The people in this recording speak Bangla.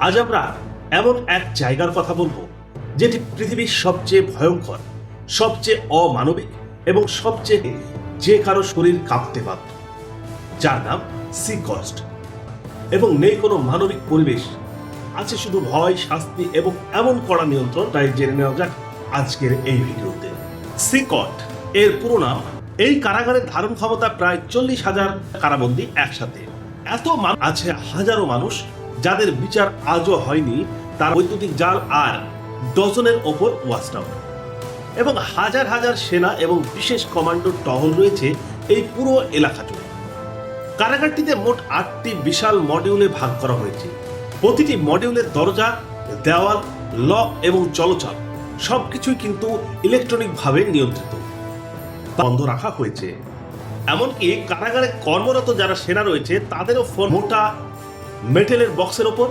আজ আমরা এমন এক জায়গার কথা বলবো যেটি পৃথিবীর সবচেয়ে ভয়ঙ্কর, সবচেয়ে অমানবিক এবং সবচেয়ে যে কারো শরীর কাঁপতে বাধ্য, যার নাম সি কস্ট। এবং নেই কোনো মানবিক পরিবেশ, আছে শুধু ভয়, শাস্তি এবং এমন কড়া নিয়ন্ত্রণ। তাই জেনে নেওয়া যাক আজকের এই ভিডিওতে। সি কস্ট এর পুরো নাম। এই কারাগারের ধারণ ক্ষমতা প্রায় 40,000 কারাবন্দী একসাথে। এত আছে হাজারো মানুষ যাদের বিচার আজও হয়নি, তার বৈদ্যুতিক জাল আর ডজনের ওপর ওয়াচ টাওয়ার এবং হাজার হাজার সেনা এবং বিশেষ কমান্ডো টহল রয়েছে এই পুরো এলাকা জুড়ে। কারাগারটিতে মোট 8টি বিশাল মডিউলে ভাগ করা হয়েছে। প্রতিটি মডিউলের দরজা, দেওয়াল, লক এবং চলচাল সবকিছুই কিন্তু ইলেকট্রনিক ভাবে নিয়ন্ত্রিত, বন্ধ রাখা হয়েছে। এমনকি কারাগারে কর্মরত যারা সেনা রয়েছে তাদেরও ফোন মোটা মেটেলের বক্সের ওপর